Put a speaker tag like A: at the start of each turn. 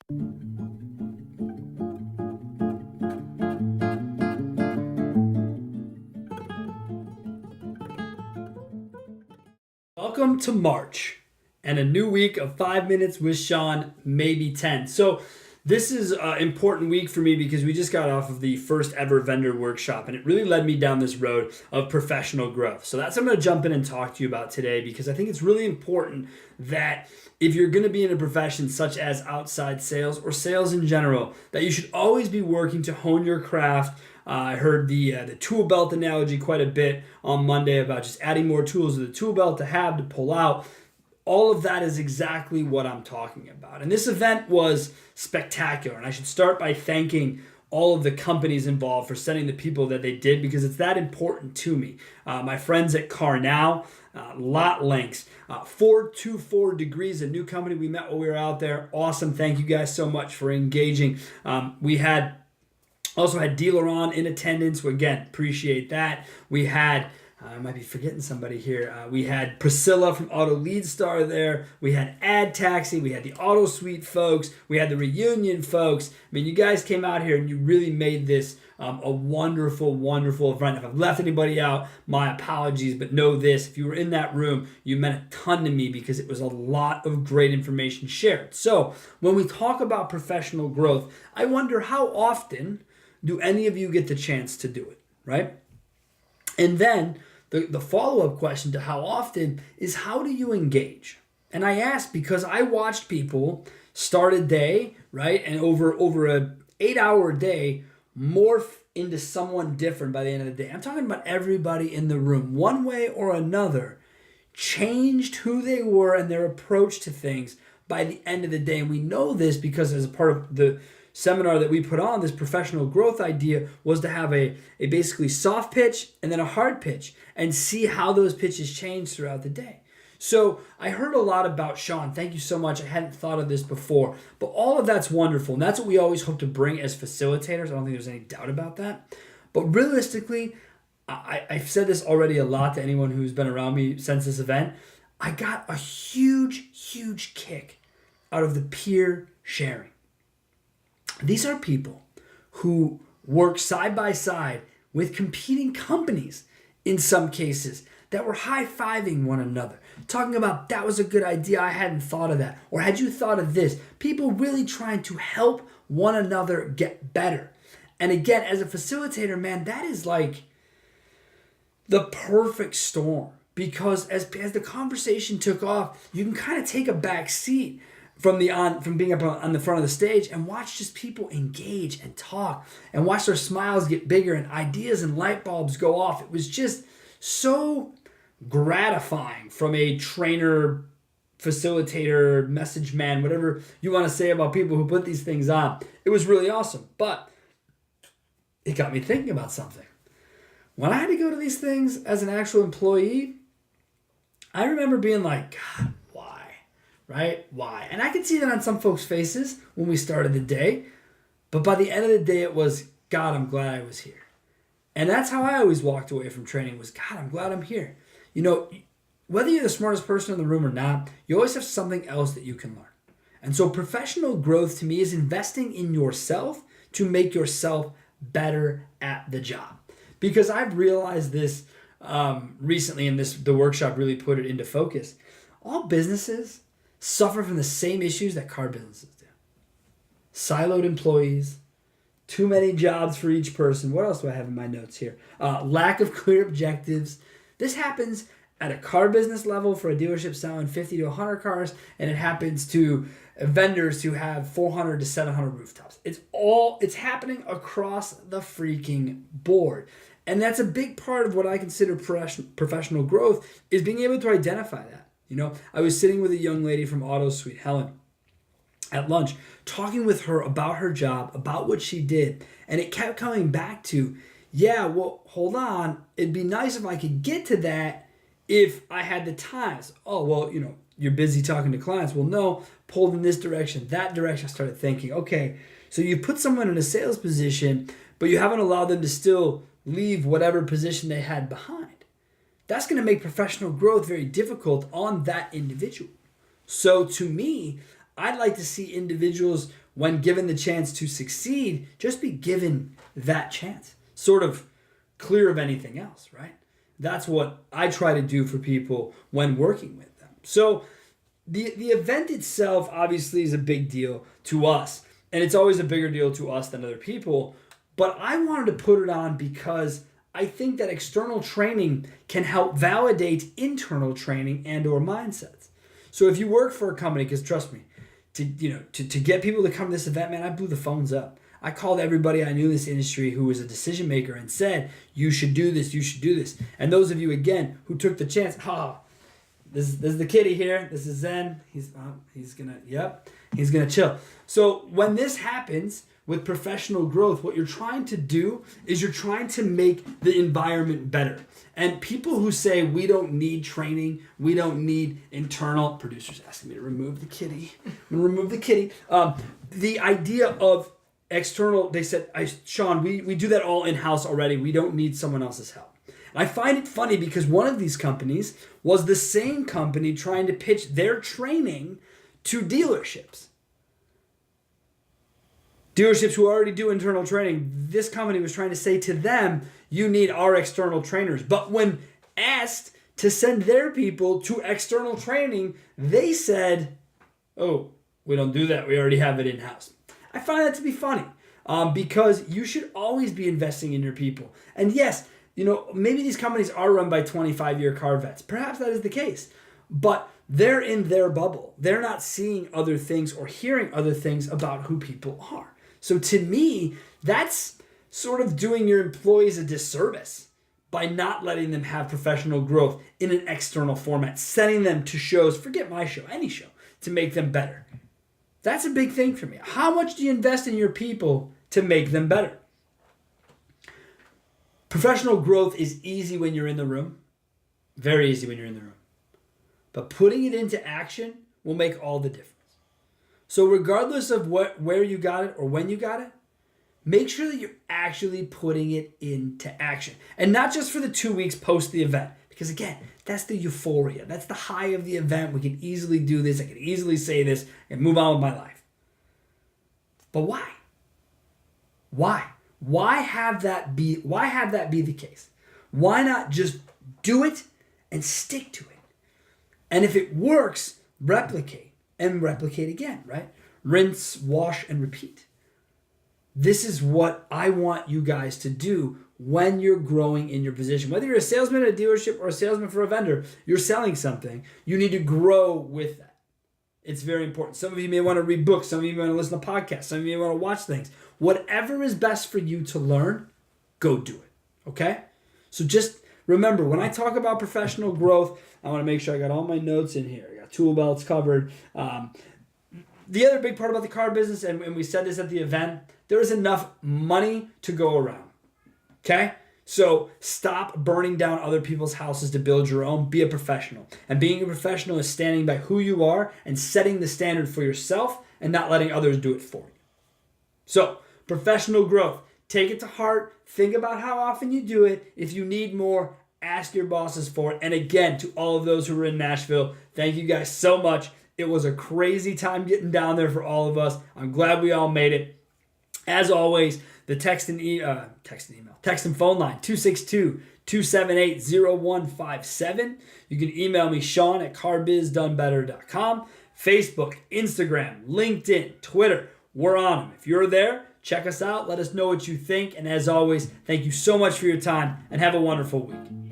A: Welcome to March and a new week of 5 minutes with Sean, maybe 10. So this is an important week for me because we just got off of the first ever vendor workshop and it really led me down this road of professional growth. So that's what I'm going to jump in and talk to you about today because I think it's really important that if you're going to be in a profession such as outside sales or sales in general, that you should always be working to hone your craft. I heard the tool belt analogy quite a bit on Monday about just adding more tools to the tool belt to have to pull out. All of that is exactly what I'm talking about. And this event was spectacular. And I should start by thanking all of the companies involved for sending the people that they did because it's that important to me. My friends at CarNow, Lot Links, 424 Degrees, a new company we met while we were out there. Awesome. Thank you guys so much for engaging. We also had Dealer On in attendance. Again, appreciate that. We had, I might be forgetting somebody here. We had Priscilla from Auto Lead Star there. We had Ad Taxi. We had the Auto Suite folks. We had the Reunion folks. I mean, you guys came out here and you really made this a wonderful, wonderful event. If I've left anybody out, my apologies. But know this, if you were in that room, you meant a ton to me because it was a lot of great information shared. So when we talk about professional growth, I wonder how often do any of you get the chance to do it, right? And then the follow-up question to how often is how do you engage? And I ask because I watched people start a day, right? And over a 8-hour day, morph into someone different by the end of the day. I'm talking about everybody in the room, one way or another, changed who they were and their approach to things by the end of the day. And we know this because as a part of the seminar that we put on, this professional growth idea was to have a basically soft pitch and then a hard pitch and see how those pitches change throughout the day. So I heard a lot about Sean. Thank you so much. I hadn't thought of this before, but all of that's wonderful. And that's what we always hope to bring as facilitators. I don't think there's any doubt about that. But realistically, I've said this already a lot to anyone who's been around me since this event. I got a huge, huge kick out of the peer sharing. These are people who work side by side with competing companies in some cases that were high-fiving one another, talking about that was a good idea, I hadn't thought of that, or had you thought of this? People really trying to help one another get better. And again, as a facilitator, man, that is like the perfect storm because as the conversation took off, you can kind of take a back seat from being up on the front of the stage and watch just people engage and talk and watch their smiles get bigger and ideas and light bulbs go off. It was just so gratifying from a trainer, facilitator, message man, whatever you want to say about people who put these things on. It was really awesome, but it got me thinking about something. When I had to go to these things as an actual employee, I remember being like, God, right? Why? And I could see that on some folks' faces when we started the day. But by the end of the day, it was, God, I'm glad I was here. And that's how I always walked away from training was, God, I'm glad I'm here. You know, whether you're the smartest person in the room or not, you always have something else that you can learn. And so professional growth to me is investing in yourself to make yourself better at the job. Because I've realized this recently, and the workshop really put it into focus. All businesses suffer from the same issues that car businesses do. Siloed employees, too many jobs for each person. What else do I have in my notes here? Lack of clear objectives. This happens at a car business level for a dealership selling 50 to 100 cars, and it happens to vendors who have 400 to 700 rooftops. It's happening across the freaking board. And that's a big part of what I consider professional growth is being able to identify that. You know, I was sitting with a young lady from Auto Suite, Helen, at lunch, talking with her about her job, about what she did. And it kept coming back to, yeah, well, hold on. It'd be nice if I could get to that if I had the time. So, oh, well, you know, you're busy talking to clients. Well, no, pulled in this direction, that direction. I started thinking, okay, so you put someone in a sales position, but you haven't allowed them to still leave whatever position they had behind. That's going to make professional growth very difficult on that individual. So to me, I'd like to see individuals when given the chance to succeed, just be given that chance. Sort of clear of anything else, right? That's what I try to do for people when working with them. So the event itself obviously is a big deal to us, and it's always a bigger deal to us than other people. But I wanted to put it on because I think that external training can help validate internal training and or mindsets. So if you work for a company, because trust me, to get people to come to this event, man, I blew the phones up. I called everybody I knew in this industry who was a decision maker and said, you should do this, you should do this. And those of you, again, who took the chance, this is the kitty here. This is Zen. He's gonna chill. So when this happens with professional growth, what you're trying to do is you're trying to make the environment better. And people who say we don't need training, we don't need internal, producers asking me to remove the kitty. I'm gonna remove the kitty. The idea of external, they said, Sean, we do that all in-house already. We don't need someone else's help. And I find it funny because one of these companies was the same company trying to pitch their training to dealerships. Dealerships who already do internal training, this company was trying to say to them, you need our external trainers. But when asked to send their people to external training, they said, oh, we don't do that. We already have it in-house. I find that to be funny because you should always be investing in your people. And yes, maybe these companies are run by 25-year car vets. Perhaps that is the case. But they're in their bubble. They're not seeing other things or hearing other things about who people are. So to me, that's sort of doing your employees a disservice by not letting them have professional growth in an external format, sending them to shows, forget my show, any show, to make them better. That's a big thing for me. How much do you invest in your people to make them better? Professional growth is easy when you're in the room. Very easy when you're in the room. But putting it into action will make all the difference. So regardless of where you got it or when you got it, make sure that you're actually putting it into action. And not just for the 2 weeks post the event. Because again, that's the euphoria. That's the high of the event. We can easily do this. I can easily say this and move on with my life. But why? Why? Why have that be the case? Why not just do it and stick to it? And if it works, replicate and replicate again, right? Rinse, wash, and repeat. This is what I want you guys to do when you're growing in your position. Whether you're a salesman at a dealership or a salesman for a vendor, you're selling something. You need to grow with that. It's very important. Some of you may want to read books. Some of you may want to listen to podcasts. Some of you may want to watch things. Whatever is best for you to learn, go do it. Okay? So just remember, when I talk about professional growth, I want to make sure I got all my notes in here. I got tool belts covered. The other big part about the car business, and we said this at the event, there is enough money to go around. Okay? So stop burning down other people's houses to build your own. Be a professional. And being a professional is standing by who you are and setting the standard for yourself and not letting others do it for you. So, professional growth. Take it to heart. Think about how often you do it. If you need more, ask your bosses for it. And again, to all of those who are in Nashville, thank you guys so much. It was a crazy time getting down there for all of us. I'm glad we all made it. As always, the text and phone line, 262-278-0157. You can email me, Sean, at carbizdonebetter.com. Facebook, Instagram, LinkedIn, Twitter. We're on them. If you're there, check us out. Let us know what you think. And as always, thank you so much for your time and have a wonderful week.